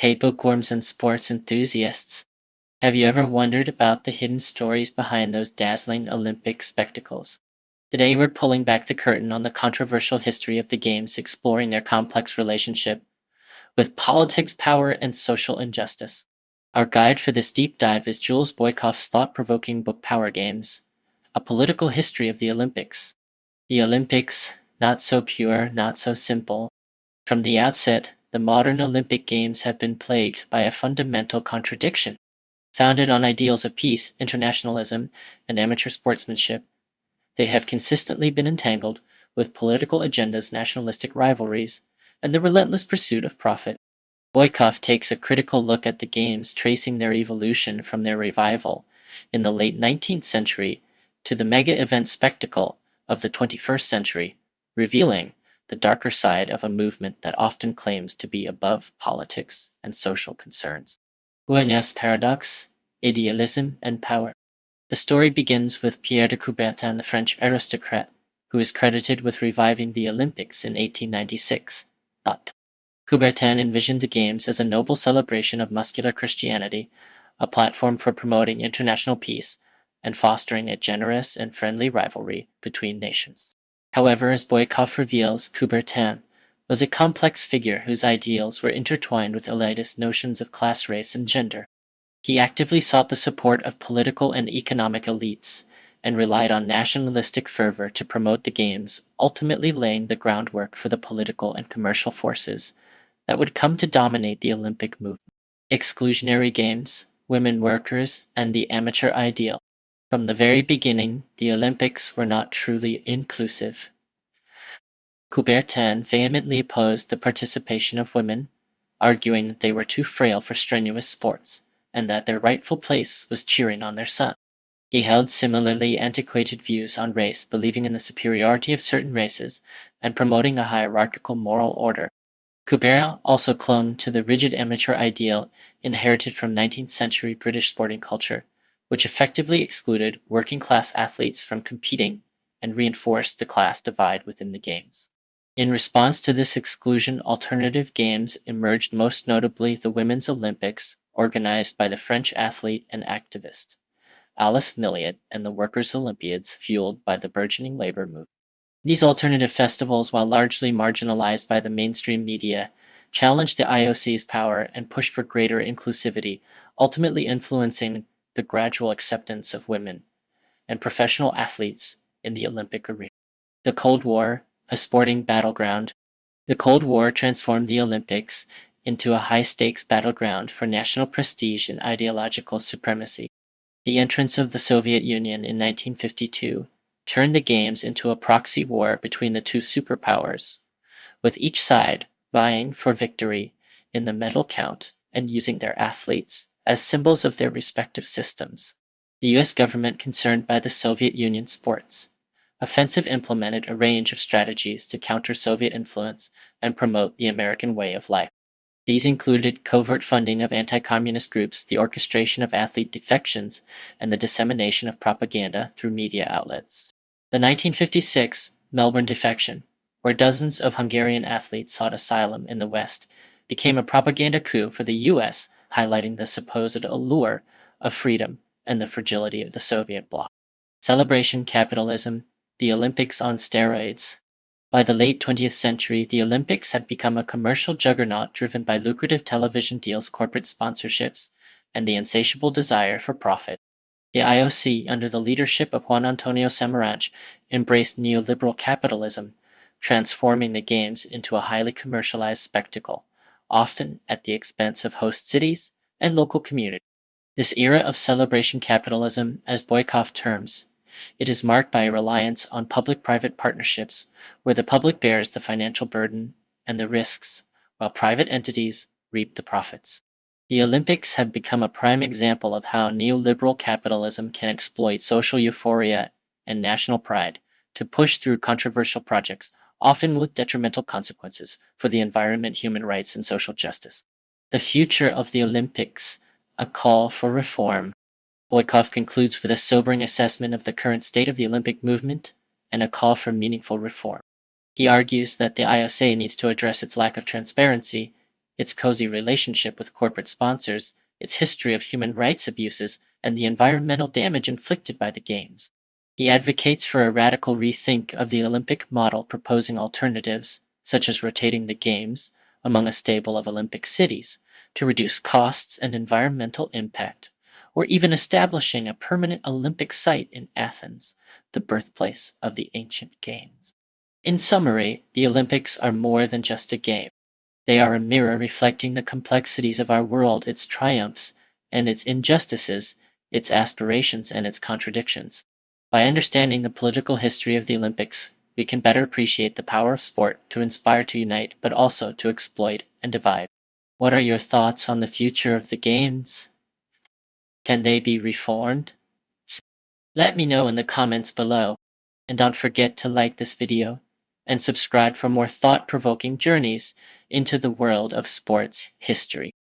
Hey, bookworms and sports enthusiasts, have you ever wondered about the hidden stories behind those dazzling Olympic spectacles? Today we're pulling back the curtain on the controversial history of the Games, exploring their complex relationship with politics, power, and social injustice. Our guide for this deep dive is Jules Boykoff's thought-provoking book Power Games, A Political History of the Olympics. The Olympics, not so pure, not so simple. From the outset, the modern Olympic Games have been plagued by a fundamental contradiction. Founded on ideals of peace, internationalism, and amateur sportsmanship, they have consistently been entangled with political agendas, nationalistic rivalries, and the relentless pursuit of profit. Boykoff takes a critical look at the Games, tracing their evolution from their revival in the late 19th century to the mega-event spectacle of the 21st century, revealing the darker side of a movement that often claims to be above politics and social concerns. Guignac's paradox, idealism, and power. The story begins with Pierre de Coubertin, the French aristocrat, who is credited with reviving the Olympics in 1896. Coubertin envisioned the Games as a noble celebration of muscular Christianity, a platform for promoting international peace and fostering a generous and friendly rivalry between nations. However, as Boykoff reveals, Coubertin was a complex figure whose ideals were intertwined with elitist notions of class, race, and gender. He actively sought the support of political and economic elites and relied on nationalistic fervor to promote the Games, ultimately laying the groundwork for the political and commercial forces that would come to dominate the Olympic movement. Exclusionary Games, women workers, and the amateur ideal. From the very beginning, the Olympics were not truly inclusive. Coubertin vehemently opposed the participation of women, arguing that they were too frail for strenuous sports, and that their rightful place was cheering on their son. He held similarly antiquated views on race, believing in the superiority of certain races and promoting a hierarchical moral order. Coubertin also clung to the rigid amateur ideal inherited from 19th century British sporting culture, which effectively excluded working-class athletes from competing and reinforced the class divide within the Games. In response to this exclusion, alternative games emerged, most notably the Women's Olympics, organized by the French athlete and activist Alice Milliot, and the Workers' Olympiads, fueled by the burgeoning labor movement. These alternative festivals, while largely marginalized by the mainstream media, challenged the IOC's power and pushed for greater inclusivity, ultimately influencing the gradual acceptance of women and professional athletes in the Olympic arena. The Cold War, a sporting battleground. The Cold War transformed the Olympics into a high-stakes battleground for national prestige and ideological supremacy. The entrance of the Soviet Union in 1952 turned the Games into a proxy war between the two superpowers, with each side vying for victory in the medal count and using their athletes as symbols of their respective systems. The U.S. government, concerned by the Soviet Union sports, offensive implemented a range of strategies to counter Soviet influence and promote the American way of life. These included covert funding of anti-communist groups, the orchestration of athlete defections, and the dissemination of propaganda through media outlets. The 1956 Melbourne defection, where dozens of Hungarian athletes sought asylum in the West, became a propaganda coup for the U.S., highlighting the supposed allure of freedom and the fragility of the Soviet bloc. Celebration Capitalism, the Olympics on steroids. By the late 20th century, the Olympics had become a commercial juggernaut driven by lucrative television deals, corporate sponsorships, and the insatiable desire for profit. The IOC, under the leadership of Juan Antonio Samaranch, embraced neoliberal capitalism, transforming the Games into a highly commercialized spectacle, often at the expense of host cities and local communities. This era of celebration capitalism, as Boykoff terms, it is marked by a reliance on public-private partnerships, where the public bears the financial burden and the risks, while private entities reap the profits. The Olympics have become a prime example of how neoliberal capitalism can exploit social euphoria and national pride to push through controversial projects, often with detrimental consequences for the environment, human rights, and social justice. The future of the Olympics, a call for reform. Boykoff concludes with a sobering assessment of the current state of the Olympic movement and a call for meaningful reform. He argues that the IOC needs to address its lack of transparency, its cozy relationship with corporate sponsors, its history of human rights abuses, and the environmental damage inflicted by the Games. He advocates for a radical rethink of the Olympic model, proposing alternatives, such as rotating the Games among a stable of Olympic cities to reduce costs and environmental impact, or even establishing a permanent Olympic site in Athens, the birthplace of the ancient Games. In summary, the Olympics are more than just a game. They are a mirror reflecting the complexities of our world, its triumphs and its injustices, its aspirations and its contradictions. By understanding the political history of the Olympics, we can better appreciate the power of sport to inspire, to unite, but also to exploit and divide. What are your thoughts on the future of the Games? Can they be reformed? Let me know in the comments below, and don't forget to like this video and subscribe for more thought-provoking journeys into the world of sports history.